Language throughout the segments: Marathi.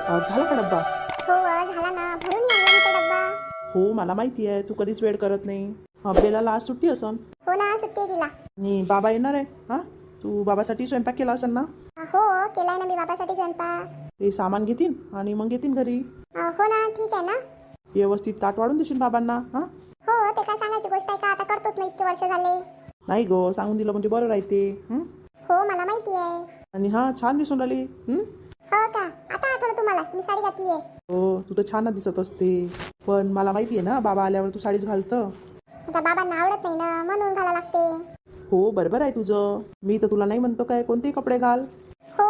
झाला का डब्बा? हो झाला ना, भरून आणला मी तो डब्बा. हो मला माहिती आहे, तू कधीच वेळ करत नाही. बेलाला आज सुट्टी असन हो ना, सुट्टी आहे तिला. आणि बाबा येणार आहे. हां, तू बाबासाठी स्वयंपाक केला असेल ना? हो केलाय ना मी बाबासाठी स्वयंपाक. ते सामान घेतील आणि मग येतील घरी. हो ना, ठीक आहे ना. व्यवस्थित ताट वाढून देशील बाबांना. हां, हो, ते काय सांगायची गोष्ट आहे का, आता करतोच ना, इतके वर्ष झाले. नाही गो, सांगून दिलं म्हणजे बरं राहते. हो मला माहिती आहे. आणि हां, छान दिसून राहिली. हो का, आता आठवलं तुम्हाला की मी साडी घातली आहे. हो, तू तर छानच दिसत असते. पण मला माहिती आहे ना, बाबा आल्यावर तू साडीच घालतं. आता बाबांना आवडत नाही ना, म्हणून घाला लागते. हो बरोबर आहे तुझं. मी तर तुला नाही म्हणतो काय, कोणतेही कपडे घाल. हो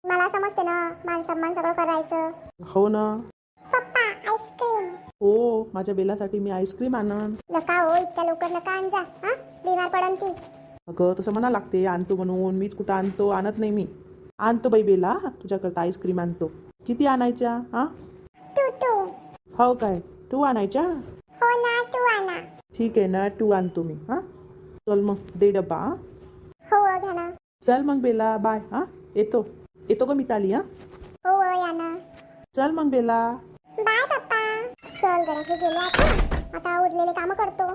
मला समजते ना, मान सन्मान सगळं करायचं. हो ना. पप्पा आईस्क्रीम. हो, माझ्या बेलासाठी मी आईस्क्रीम आणन. नका हो, इतक्या लवकर नका आणजा. हा, बिमार पडन ती. अगं तसं म्हणा लागते, आणतो म्हणून. मीच कुठं आणतो, आणत नाही मी. आणतो बाई बेला, तुझ्याकरता आईस्क्रीम आणतो. किती आणायच्या? हां, टू. हो काय, 2 आणायच्या? हो ना, 2 आणा. ठीक आहे ना, 2 आणतो मी. हां, चल मग दे डब्बा. हां, हो घ्या ना. चल मग बेला, बाय. हां, येतो येतो का मिताली? हां, हो या ना. चल मग बेला. बाय पप्पा. चल जरा हे गेले आता उरलेले कामं करतो.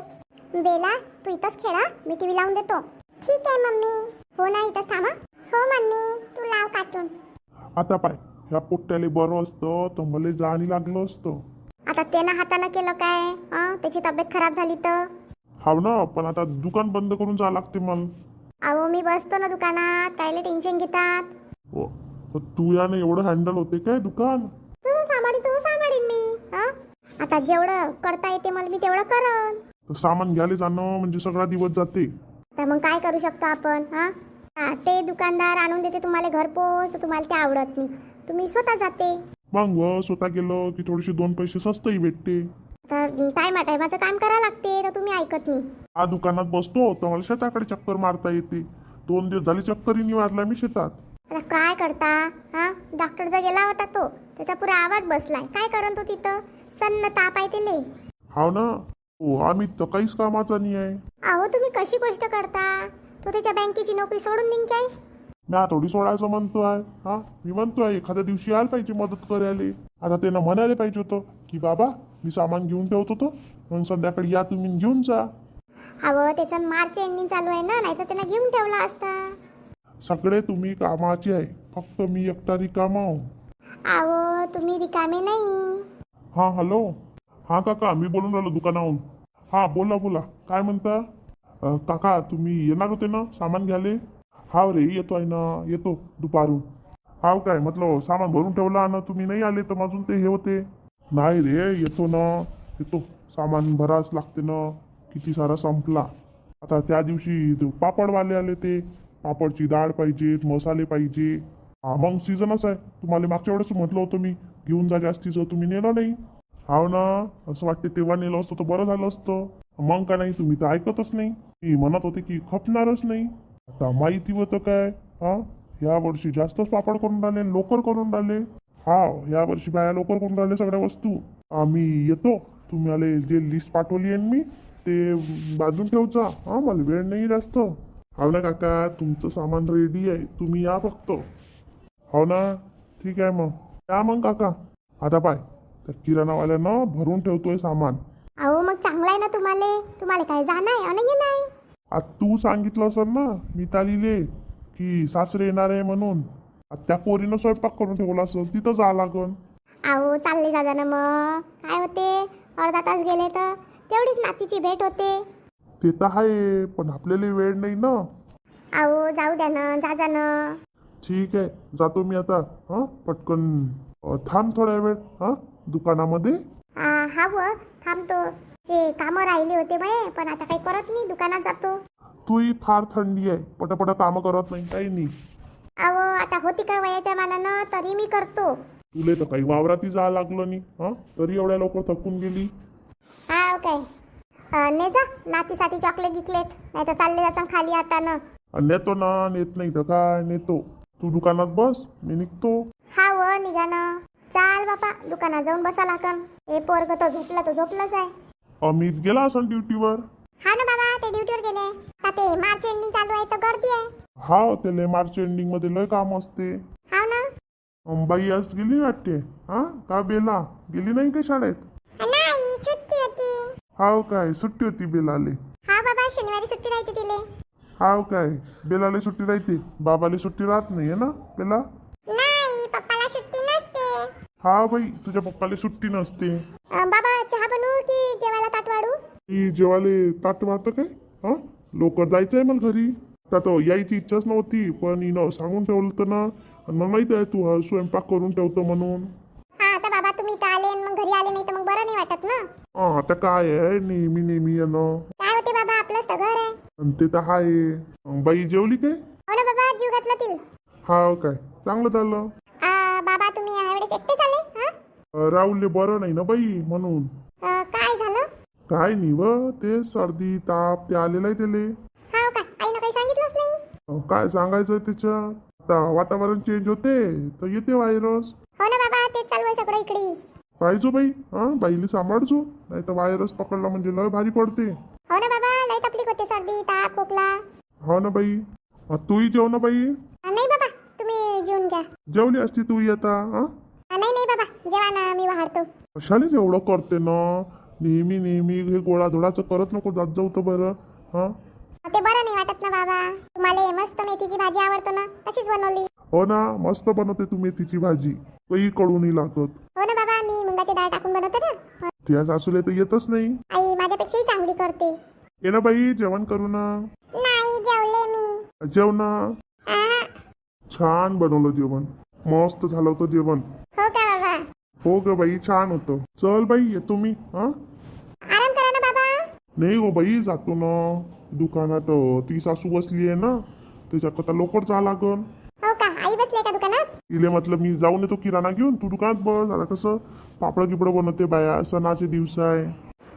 बेला तू इथंच खेळा, मी टीव्ही लावून देतो. ठीक आहे मम्मी. हो ना, इथंच थांबा. हो मम्मी, तू लाव कार्टून. आता पाय, ह्या पोट्ट्याले बरं असतं तर मला जाणी लागलं असतं. आता त्यानं हातानं केलं काय? त्याची तब्येत खराब झाली तर? हाव ना, पण आता दुकान बंद करून जा लागते मला. अहो मी बसतो ना दुकानात, कायले टेन्शन घेतात? हो, तर तू यानं एवढं हँडल होते काय दुकान? तुझं सांभाळीन मी. आता जेवढं करता येते मला मी तेवढं करन. तर सामान घ्यायला जाणं म्हणजे सगळा दिवस जाते. तर मग काय करू शकतो आपण? ते दुकानदार आणून देते तुम्हाला घरपोच, तर तुम्हाला ते आवडत नाही, तुम्ही स्वतः जाते. मग स्वतः गेलं की थोडेसे 2 पैसे स्वस्तही भेटते. तर टायमाचं काम करावं लागते, तर तुम्ही ऐकत नाही. हा दुकानात बसतो तर मला शेताकडे चक्कर मारता येते. 2 दिवस झाले चक्करही नाही मारला मी शेतात. आता काय करता? डॉक्टर जर गेला होता तो, त्याचा पुरा आवाज बसलाय. काय करन तो तिथं? सन्न ताप आहे त्याले. हाव ना. हो, आम्ही तर काहीच कामाचा नाही आहे. अहो तुम्ही कशी गोष्ट करता? तो त्याच्या बँकेची नोकरी सोडून देईन काय? मी थोडी सोडायचं म्हणतो आहे. मी म्हणतो आहे एखाद्या दिवशी यायला पाहिजे मदत करायला. आता त्यानं म्हणायला पाहिजे होतं की बाबा मी सामान घेऊन ठेवत होतो, म्हणून संध्याकाळी या तुम्ही घेऊन जा. अहो त्याचं मार्च एंडिंग चालू आहे ना, नाही तर त्यानं घेऊन ठेवला असता. सगळे तुम्ही कामाचे आहे, फक्त मी एकटा रिकामा आहो. अहो तुम्ही रिकामे नाही. हां हॅलो. हां काका, मी बोलून राहिलो दुकानाहून. हां बोला बोला, काय म्हणता? काका तुम्ही येणार होते ना सामान घ्यायला? हाव रे, येतो आहे ना, येतो दुपारून. हाव काय, म्हटलं सामान भरून ठेवलं ना, तुम्ही नाही आले तर अजून ते हे होते. नाही रे, येतो ना, येतो. सामान भराच लागते ना, किती सारा संपला. आता त्या दिवशी पापडवाले आले, ते पापडची डाळ पाहिजे, मसाले पाहिजे. मग सीझनच आहे. तुम्हाला मागच्या वेळेस म्हटलं होतं मी घेऊन जा जास्तीचं, तुम्ही नेलं नाही. हाव ना, असं वाटते तेव्हा नेलं असतं तर बरं झालं असतं. मग का नाही, तुम्ही तर ऐकतच नाही. मी म्हणत होते की खपणारच नाही. आता माहिती होतं काय, या वर्षी जास्तच पापड करून राहिले, लोकर करून राहिले. या वर्षी बाया लोकर करून राहिले सगळ्या वस्तू. आम्ही येतो, तुम्हाला जे लिस्ट पाठवली आहे मी ते बांधून ठेवचा. मला वेळ नाही जास्त. हाव ना काका, तुमचं सामान रेडी आहे, तुम्ही या फक्त. हो ना, ठीक आहे मग या मग काका. आता पाय, त्या किराणावाल्यानं भरून ठेवतोय सामान. अहो मग चांगलं आहे ना, तुम्हाला काय जाणं आहे आणि नाही? आता तू सांगितलं असेल ना मितालीले की सासरे येणार आहे म्हणून. आता त्या पोरीनं स्वयंपाक करून ठेवला असेल, तिथं जा लागन. अहो चालले जा ना, मग काय होते, अर्धा तास गेले तर तेवढीच नातीची भेट होते. ते तर आहे, पण आपल्याला वेळ नाही ना. अहो जाऊ द्या ना, जा ना. ठीक आहे, जातो मी आता. पटकन थांब थोड्या वेळ दुकानामध्ये. व थांबतो. जे कामं राहिले होते बाई, पण आता काही करत नाही, दुकानात जातो. तूही फार थंडी आहे, पटापटा कामं करत नाही, काही नाही. अहो आता होती का वयाच्या मानानं, तरी मी करतो. तुले तर काही वावरातही जा लागलं नाही, तरी एवढ्या लवकर थकून गेली. काय ने जा नातीसाठी चॉकलेट गिकलेट, नाही तर चालले जासान खाली हातानं. नेतो ना, नेत नाही तर काय, नेतो. तू दुकानात बस, मी निघतो. निघा ना. चाल बापा, दुकानात जाऊन बसा लागन. हे पोरग तर झोपलंच आहे. अमित गेला असं ड्युटीवर. हा ना बाबा, ते ड्युटीवर गेले. आता ते मार्च एंडिंग चालू आहे तर गर्दी आहे. त्याला मार्च एंडिंग मध्ये लय काम असते. हा ना. बाई आज गेली वाटते. हा का बेला गेली नाही का शाळेत? नाही सुट्टी होती. हाव काय सुट्टी होती बेलाले? हा बाबा शनिवारी सुट्टी राहते तिले. हाव काय बेलाले सुट्टी राहते, बाबाले सुट्टी राहत नाही ना बेला? नाही पप्पाला सुट्टी नसते. हा बाई तुझ्या पप्पाला सुट्टी नसते. बाबा चहा बनवू की जेवायला ताट वाढू? ती जेवाले ताट मारतं काय? हा लवकर जायचंय मला घरी. आता यायची इच्छाच नव्हती पण हिनं सांगून ठेवलं तर ना, मला माहित आहे तू हा स्वयंपाक करून ठेवतो म्हणून. हा आता बाबा तुम्ही इथं आले आणि मग घरी आले नाही तर मग बरं नाही वाटत ना. आता काय आहे नेहमी नेहमी येणं. काय होते बाबा आपलंच तर घर आहे. आणि ते तर आहे. बाई जेवली काय? हो ना बाबा जीव घातला तील. हाव काय चांगलं झालं. बाबा तुम्ही यावेळेस एकटेच आले? हा राहुलले बरं नाही ना बाई म्हणून. काय झालं? काय नाही व ते सर्दी ताप ते आलेलं आहे त्याले. हा का आईनं काही सांगितलंच नाही. काय सांगायचं त्याच्या, आता वातावरण चेंज होते तर येते व्हायरस. हो ना बाबा तेच चालू आहे सगळं इकडे. पाहिजो बाई हा बाईला सांभाळजो नाही तर व्हायरस पकडला म्हणजे लय भारी पडते. हो ना बाबा लय तकलीफ होते सर्दी ताप खोकला. हो ना बाई. तूही जेव ना बाई. नाही बाबा तुम्ही जेवून घ्या. जेवली असती तूही आता. नाही नाही बाबा जेवा ना मी वाढतो. कशानेच एवढं करते ना, नेहमी नेहमी हे गोळाधोडाचं करत नको जात जाऊ तर बरं. हा ते बरं नाही वाटत ना बाबा. तुम्हाला मस्त मेथीची भाजी आवडतो ना तशीच बनवली. हो ना मस्त बनवते तू मेथीची भाजी, काही कडू नाही लागत. हो ना बाबा मी मुंगाची डाळ टाकून बनवते ना. त्या सासूला तर येतच नाही. आई माझ्यापेक्षाही चांगली करते. ये ना बाई जेवण करू ना. नाही जेवले मी. जेव ना. आहा. छान बनवलं जेवण, मस्त झालं होतं जेवण. हो का बाबा? हो ग बाई छान होतं. चल बाई येतो मी. हा आराम करा ना बाबा. नाही हो बाई जातो ना दुकानात. ती सासू बसली आहे ना त्याच्याकरता लवकर जा लागन. हो का आई बसली का दुकानात? इले म्हटलं मी जाऊन येतो किराणा घेऊन, तू दुकानात बस. आता कसं पापड गिपड बनवते बाया, सणाचे दिवस आहे.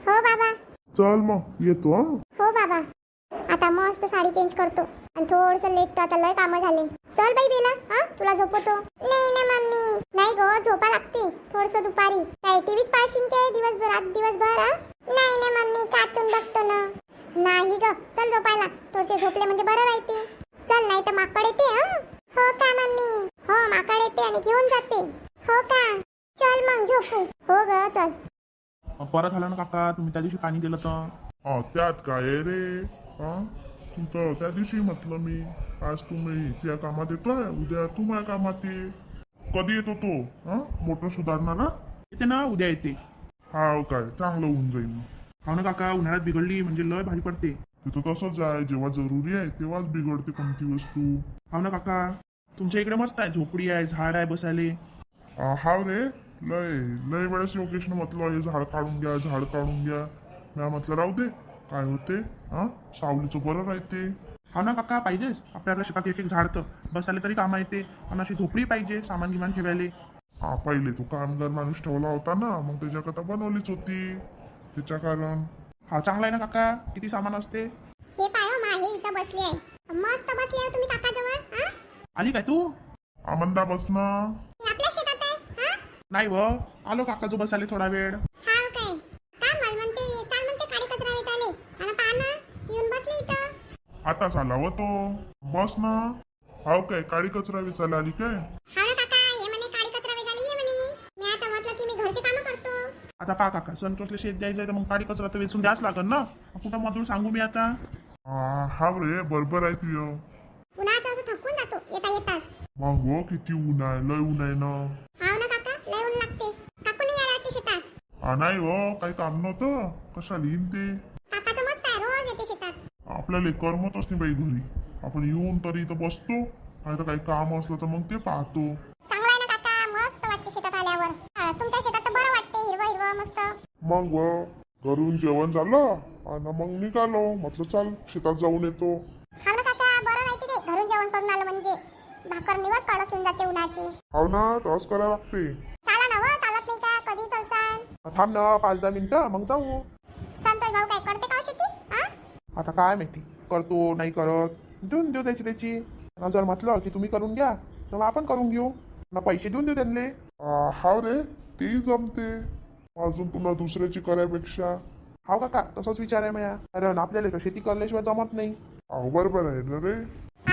हो बाबा. चल मग येतो. हा हो बाबा आता मस्त साडी चेंज करतो आणि थोडस लेट आता लय कामं झाले. चल बाई बेला हा तुला झोपवतो. नाही ना मम्मी. नाही गो झोपा लागते थोडस दुपारी. काय टीव्हीच पाहशील काय दिवसभर आज दिवसभर? नाही ना मम्मी कार्टून बघतो ना. नाही ग चल झोपायला. थोडेसे झोपले म्हणजे बरं राहते. चल नाही तर माकड येते. हो का मम्मी? हो माकड येते आणि घेऊन जाते. हो का चल मग झोपू. हो ग चल. परत आला ना काका, तुम्ही त्या दिवशी पाणी दिलं तर. त्यात काय आहे रे. हा तुमचं त्या दिवशी म्हटलं मी आज तुम्ही त्या कामात येतोय, उद्या तू माझ्या कामात ये. कधी येतो तो हा मोटर सुधारणारा? येते ना उद्या येते. हाव काय चांगलं होऊन जाईल मग. हो ना काका उन्हाळ्यात बिघडली म्हणजे लय भारी पडते. तिथं तसंच आहे, जेव्हा जरुरी आहे तेव्हाच बिघडते कोणती वस्तू. हो ना काका तुमच्या इकडे मस्त आहे, झोपडी आहे झाड आहे बसायले. हाव रे लय लय वेळेस योगेशनं म्हटलं हे झाड काढून घ्या झाड काढून घ्या. मी म्हटलं राहू दे काय होते. हा सावलीचं बरं राहते. हो ना काका पाहिजेच आपल्याला शेतात एक एक झाड तर बसायला तरी कामा येते. आणि अशी झोपडी पाहिजे सामान गिमान ठेवायला. पहिले तो कामगार माणूस ठेवला होता ना मग त्याच्याकरता बनवलीच होती त्याच्या कारण. हा चांगला आहे ना काका, किती सामान असते. हे पाय माहे इथं बसली आहे. मस्त बसली आहे तुम्ही काकाजवळ. आली काय तू? आमंदा बसणं. मी आपल्या शेतात आहे. नाही व आलो काका जो बसायला थोडा वेळ. हाव काय का मला म्हणते चाल म्हणते काडी कचरा वेचाले आणि पाना येऊन बसली इथं. आता चाला व तो बस ना. हाव काय काळी कचरा विचारला आली काय? हाव ना काका हे म्हणे काडी कचरा वेचाले ये म्हणे. मी आता म्हटलं की मी घरचे कामं करतो. आता पा काका संतोषले शेत द्यायचंय तर मग काडी कचरा तर वेचून द्याच लागल ना. कुठं मधून सांगू मी आता. हाव रे बरोबर आहे तुझ. उन्हाचं असं थकून जातो येता येताच. मग हो किती ऊन आहे लय ऊन आहे ना. हाव ना काका लय ऊन लागते. काकू नाही आला वाटते शेतात. नाही हो काही काम नव्हतं कशाला येईन ते. काकाचं मस्त आहे रोज येते शेतात. आपल्याला करमतच नाही बाई घरी. आपण येऊन तरी इथं बसतो, नाही तर काही काम असलं तर मग ते पाहतो. चांगलं आहे ना काका मस्त वाटते शेतात आल्यावर. तुमच्या शेतात तर बरं वाटते हिरवं हिरवं मस्त. मग घरून जेवण झालं आणि मग निघालो म्हटलं चाल शेतात जाऊन येतो. हाव ना काका बरं राहते ते घरून जेवण करून आलं म्हणजे. भाकर निवड कडक होऊन जाते उन्हाची. हाव ना तसं करायला लागते. चाला ना व चालत नाही का कधी चलसान. थांब ना 5-10 मिनिटं मग जाऊ. संतोष भाऊ काय करते का शेती? आता काय माहिती करतो नाही करत, देऊन देऊ त्याची. जर म्हटलं की तुम्ही करून घ्या तर मग आपण करून घेऊ ना, पैसे देऊन देऊ त्यांना. हाव रे तेही जमते अजून तुला दुसऱ्याची करायपेक्षा. हाव काका तसंच विचार आहे माझ्या, कारण आपल्याला का शेती करल्याशिवाय जमत नाही. हाव बरोबर आहे ना रे.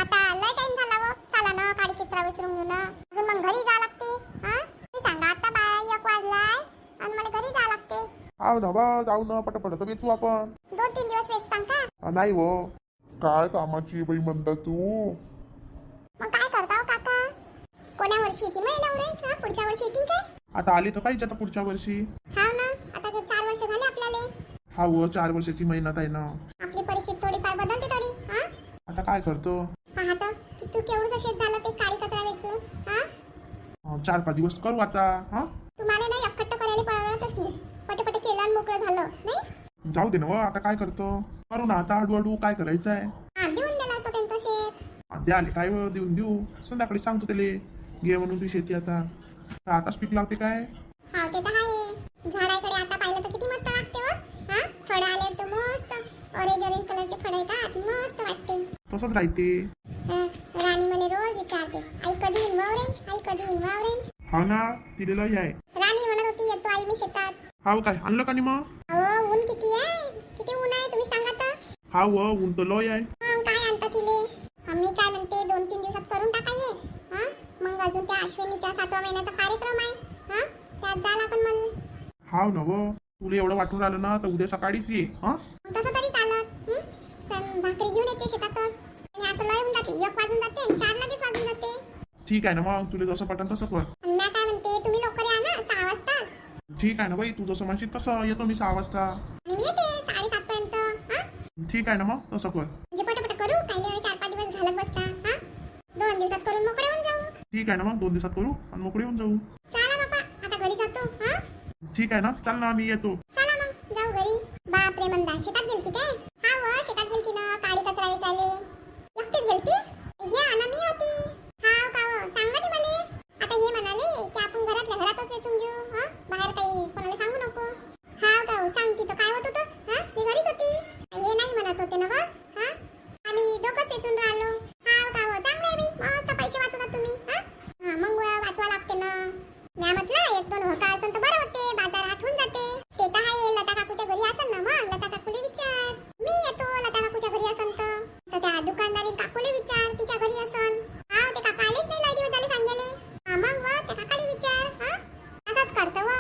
आता लय टाइम झाला व. चला ना काडी कचरा विसरून घेऊ ना. अजून मग घरी जा लागते. हाव ना बा, जाऊ ना पटापट तर वेचू आपण. 2-3 दिवस वेस्ट सांगता. नाही हो. काय कामाची बाई म्हणता तू? मग काय करता हो काका? कोण्या वर्षी येते महिला ऑरेंज? हा, पुढच्या वर्षी येतील काय? आता आली तर पाहिजे आता पुढच्या वर्षी. हाव ना, आता ते 4 वर्ष झाले आपल्याला. हा हो, 4 वर्षाची मेहनत आहे ना. आपली परिस्थिती थोडीफार बदलते तरी. हा, आता काय करतो. पहा तर किती केवढं शेत झालं ते काळी कचरा वेचून. हा, 4-5 दिवस करू आता. हा, तुम्हाला नाही एकट्ट करायला परवडतच नाही. पटपट केलं आणि मोकळं झालं नाही. जाऊ दे ना व, आता काय करतो. करू ना आता हळूहळू. काय करायचं आहे. हा, देऊन दिला असतं त्यांचं शेत. द्या आले काय हो, देऊन देऊ. संध्याकाळी सांगतो त्याले घे म्हणून ती शेती. आता आताच पीक लावते काय. हा, ते तर आहे. झाडाकडे आता पाहिलं तर किती मस्त वाटते व. हा, फळं आले तर मस्त ऑरेंज कलरचे फळं येतात, मस्त वाटते. तसंच राहते. राणी मला रोज विचारते, आई कधी येईन ऑरेंज, आई कधी येईन ऑरेंज. हा ना, तिले लय आहे. राणी म्हणत होती येतो आई मी शेतात. हाव काय आणलं का नाही मग. अहो ऊन किती आहे, किती ऊन आहे तुम्ही सांगा तर. हा व, ऊन तर लय आहे. मग काय आणता तिले. मी काय म्हणते 2-3 दिवसात करून टाका ये. हा, मग अजून त्या अश्विनीच्या 7व्या महिन्याचा कार्यक्रम आहे. हा, त्यात जाला पण मला. हाव ना व, तुला एवढं वाटून राहिलं ना तर उद्या सकाळीच ये. हा, तसं तरी चालत. भाकरी घेऊन येते शेतातच आणि असं लय होऊन जाते. 1 वाजून जाते आणि 4 लगेच वाजून जाते. ठीक आहे ना मग, तुला जसं पटन तसं कर. आणि मी काय म्हणते तुम्ही लवकर या ना 6 वाजताच. ठीक आहे ना बाई, तू जसं म्हणशील तसं येतो मी 6 वाजता. आणि मी येते 7:30 पर्यंत. हा, ठीक आहे ना मग, तसं कर. म्हणजे पटापट करू. काही 4-5 दिवस घालत बसता. हा, 2 दिवसात करून मोकळे होऊन जाऊ. ठीक आहे ना मग, 2 दिवसात करू आणि मोकळे येऊन जाऊ. चला बाबा, आता घरी जातो. हा, ठीक आहे ना, चल ना मी येतो. चला मग जाऊ घरी. बापरे मंदा, शेतात गेलती काय? हा व, शेतात गेलती ना. काळी कचरा वेचायले एकटीच गेलती. हे आणा मी होती. हाव का व, सांगा ती मला. आता हे म्हणाले की आपण घरातल्या घरातच वेचून घेऊ. हा, बाहेर काही कोणाला सांगू नको. हाव का व, सांगती तर काय होत होतं. हा, मी घरीच होती. हे नाही म्हणत होते ना व. हा, आम्ही दोघंच वेचून राहिलो. हाव का व, चांगलं आहे बाई, मस्त पैसे वाचवतात तुम्ही. हा, मग वाचवा लागते ना. मी म्हटलं 1-2 होता असेल तर बरं होते, बाजार आठवून जाते. ते तर आहे. लता काकूच्या घरी असेल ना, मग लता काकूले विचार. मी येतो लता काकूच्या घरी असेल तर त्या दुकानदारी काकूले विचार, तिच्या घरी असेल. हा, ते काका आलेच नाही, लय दिवस झाले सांगेले. हा, मग व त्या काकाले विचार. हा, असंच करतो व.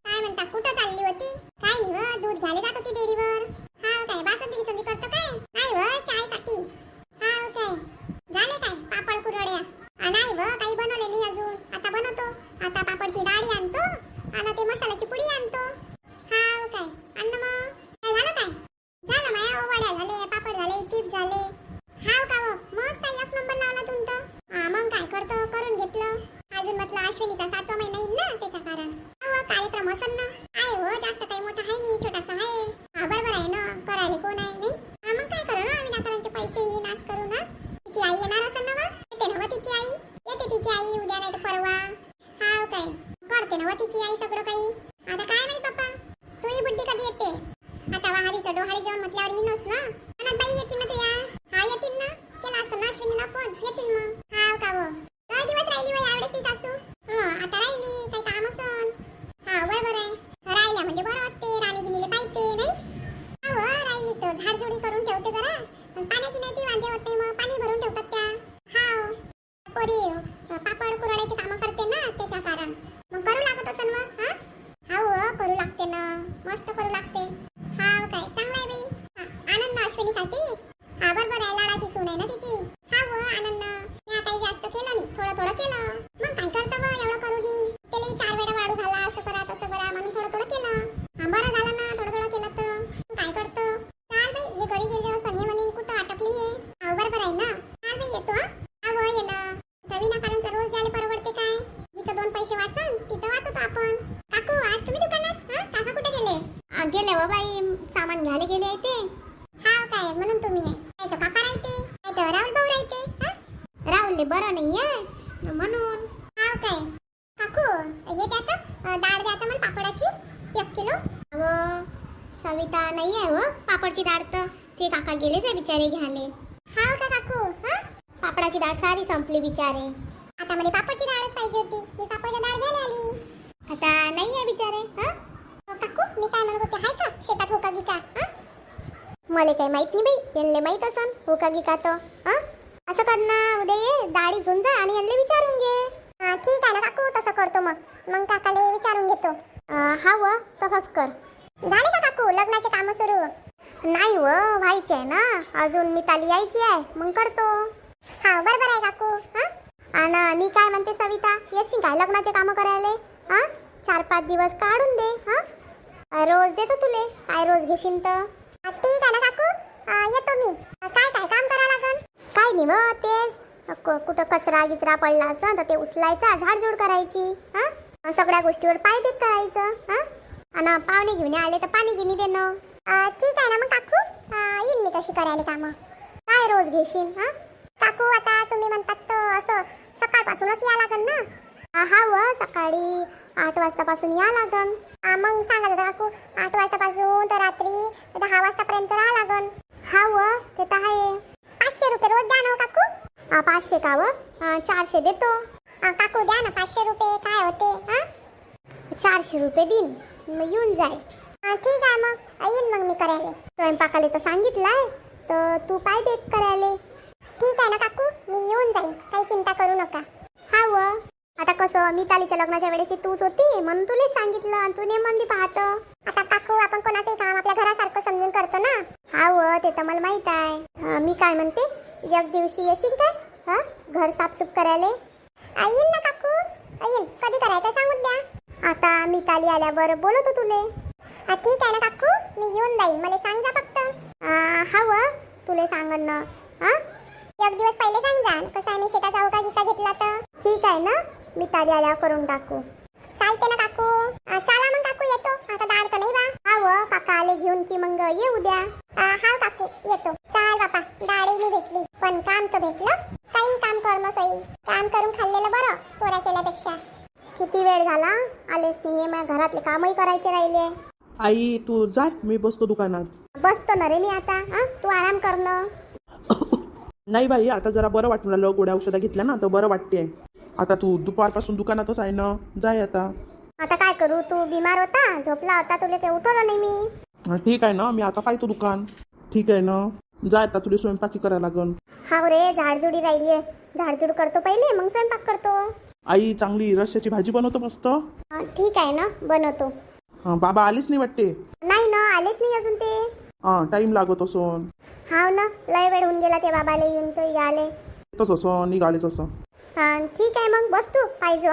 काय म्हणता, कुठं चालली होती? काय नाही व, दूध घ्यायला जात होती डेअरीवर. हा, काय बासुंदी संधी करतो काय? नाही व, चायसाठी. हा, काय झाले काय पापड कुरड्या? नाही व, काही बनवले नाही अजून. आता बनवतो. आता पापडची डाळी आणतो आणि ते मसाल्याची पुडी आणतो. हाव काय अन्न मग काय झालं काय? झालं माया, वड्या झाले, पापड झाले, चिप्स झाले. हाव का व, मस्त आहे, 1 नंबर लावला तुम्ही तर. मग काय करतो, करून घेतलं. अजून म्हटलं अश्विनीचा 7वा महिना येईल ना, त्याच्या कारण. कार्यक्रम असेल ना. आहे हो, जास्त काही मोठा आहे नाही, छोटासा आहे. हा, बरोबर आहे ना, करायला कोण आहे नाही. मग काय करू ना, विनाकारांचे पैसे ही नाश करू ना. तिची आई येणार असेल ना व, येते ना व तिची आई. येते तिची आई उद्या नाही तर परवा. हाव काय करते ना व तिची आई सगळं काही. आता काय नाही पप्पा, तूही बुड्डी कधी येते? आता वाहारीचं डोहाळी जेवण म्हटल्यावर येईनच ना. अनाथ बाई येतील ना तुया. हा, येतील ना. केला असं ना अश्विनीला फोन, येतील मग. हाव का व, लय दिवस राहिली व यावेळेस ती सासू. आता राहिली, काही काम असन. हा, बरोबर आहे. राहिल्या म्हणजे बरं असते, राणी गिनीले पाहिजे नाही. हा व, राहिली तर झाडझुडी करून ठेवते जरा. पाण्या गिण्याची वांदे होते, मग पाणी भरून ठेवतात त्या. हाव, पोरी पापड कुरड्याची कामं करते ना, त्याच्या कारण मग करू लागत असन व. हा, हाव करू लागते ना, मस्त करू लागते. हाव काय चांगलं आहे बाई. आनंद अश्विनीसाठी. हा, बरोबर आहे, लाडाची सून आहे ना तिची. हाव आनंद. मी काही जास्त केलं नाही, थोडं केलं. मग काय करतं व, एवढं करू दे. त्याला 4 वेळा वाढू घाला, असं करा तसं करा म्हणून थोडं केलं. हा, बरं झालं ना, थोडं केलं तर. काय करतो, चाल बाई. हे घरी गेले असं हे म्हणून कुठं अटकली हे. हाव, बरोबर आहे ना. चाल बाई, येतो. हाव ये ना. विनाकारणचा रोज द्यायला परवडते काय? जिथं 2 पैसे वाचन तिथं वाचतो आपण. काकू, आज तुम्ही दुकानात? हा, काका कुठे गेले? गेले व बाई, सामान घ्यायला गेले आहे ते. हाव काय, म्हणून तुम्ही आहे. नाही तर काका राहते, नाही तर राहुल भाऊ राहते. हा, राहुलले बरं नाही आहे म्हणून. हाव काय काकू, हे द्या तर, डाळ द्या तर मला पापडाची 1 किलो. व सविता नाही आहे व पापडची डाळ, तर ते काका गेलेच आहे बिचारे घ्याले. हाव का काकू? हा, पापडाची डाळ सारी संपली बिचारे. आता मला पापडची डाळच पाहिजे होती, मी पापडची डाळ घ्यायला आली. आता नाही आहे बिचारे. हा, काकू मी काय म्हणत होते, हाय का शेतात होका गिका? हा, मला काही माहित नाही बाई, यांना माहित असन होका गिका तर. हा, असं कर ना, उद्या ये, डाळी घेऊन जा आणि यांना विचारून घे. ठीक आहे ना काकू, तसं करतो. मग काकाला विचारून घेतो. हा व, तसंच कर. झाले का काकू लग्नाचे काम सुरू? नाही व, व्हायचे आहे ना अजून, मिताली यायची आहे मग करतो. हा बरोबर आहे काकू. हा आणि मी काय म्हणते सविता, येशील काय लग्नाचे काम करायला? हा 4-5 दिवस काढून दे. हा रोज देतो तुले, काय रोज घेशील तर. ठीक आहे ना काकू, येतो मी. काय काय काम करा लागन? काय नाही व, तेच कुठं कचरा गिचरा पडला असं तर ते उचलायचा, झाडझूड करायची. हा सगळ्या गोष्टीवर पायदेख करायचं. हा आणि पाहुणे घेऊन आले तर पाणी गिनी देणं. ठीक आहे ना मग काकू, येईन मी तशी करायला कामं. काय रोज घेशील? हा काकू आता तुम्ही म्हणतात तर असं सकाळपासूनच या लागन ना. हा व, सकाळी 8 वाजतापासून या लागन. मग सांगा दादा काकू, 8 वाजतापासून तर रात्री 10 वाजतापर्यंत राहा लागन. हा व, ते तर आहे. 500 रुपये रोज द्या ना काकू. 500 का व? 400 देतो. काकू द्या ना 500 रुपये, काय होते. 400 रुपये देईन, मग येऊन जाय. ठीक आहे मग येईन मग मी करायला. स्वयंपाकाला तर सांगितलंय, तर तू काय देख करायला. ठीक आहे ना काकू, मी येऊन जाईन, काही चिंता करू नका. हा व, आता कसं मितालीच्या लग्नाच्या वेळेस तूच होती म्हणून तुलाच सांगितलं आणि तू नेमंदी पाहत. आता काकू आपण कोणाचंही काम आपल्या घरासारखं समजून करतो ना. हा व, ते तर मला माहित आहे. मी काय म्हणते, एक दिवशी येशील काय? हा घर साफसूफ करायला. येईन ना काकू, येईन. कधी करायचं सांगून द्या. आता मिताली आल्यावर बोलतो तुले. ठीक आहे ना काकू, मी येऊन जाईन, मला सांग जा फक्त. हा व, तुले सांगन ना. एक दिवस पहिले सांग जा, कसं आहे मी शेतात जाऊ का गिका घेतला तर. ठीक आहे ना, मिताली आल्यावर करून टाकू. चालते ना काकू. चला मग काकू, येतो आता. दार तर नाही बा. हा व, काका आले घेऊन की मग ये उद्या. हा काकू येतो. चाल बापा, दाढी नाही भेटली पण काम तर भेटलं. काही काम कर मग सई, काम करून खाल्लेलं बरं चोऱ्या केल्यापेक्षा. किती वेळ झाला आलेच नाही, माझ्या घरातले कामही करायचे राहिले. आई तू जाय, मी बसतो दुकानात. बसतो ना रे मी आता. तू आराम कर ना. नाही बाई, आता जरा बरं वाटून राहिलं, गोड्या औषधं घेतल्या ना तर बरं वाटते. आता तू दुपारपासून दुकानातच आहे ना, जाय आता. आता काय करू, तू बिमार होता, झोपला होता, तुला काही उठवलं नाही मी. ठीक आहे ना, मी आता पाहतो दुकान. ठीक आहे ना, जाय आता, तुला स्वयंपाकी करायला लागन. हा रे, झाडझुडी राहिलीये, झाडझुड करतो पहिले मग स्वयंपाक करतो. आई चांगली रश्श्याची भाजी बनवतो मस्त. ठीक आहे ना, बनवतो. बाबा आलेच नाही वाटते. नाही ना, आलेच नाही अजून ते. टाइम लागत असन. हाव ना, लय वेळ होऊन गेला ते बाबाला येऊन तो आले. येतच असं, निघालेच असं. ठीक आहे मग, बस तू पाहिजे.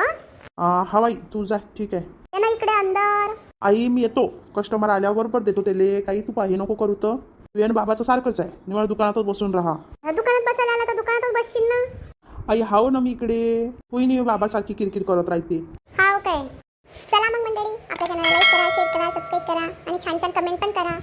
हा बाई तू जाय. ठीक आहे. ये ना इकडे अंदर. आई मी येतो, कस्टमर आल्यावर बरोबर देतो त्याले, काही तू पाही नको करू. तर तू आणि बाबाचं सारखंच आहे, निवड दुकानातच बसून राहा. दुकानात बसायला आला तर दुकानातच बसशील ना. आई हाव ना मी इकडे, तूही नाही बाबासारखी किरकिर करत राहते. हाव काय. चला मग मंडळी, आपल्या चॅनलला लाईक करा, शेअर करा, सबस्क्राईब करा आणि छान छान कमेंट पण करा.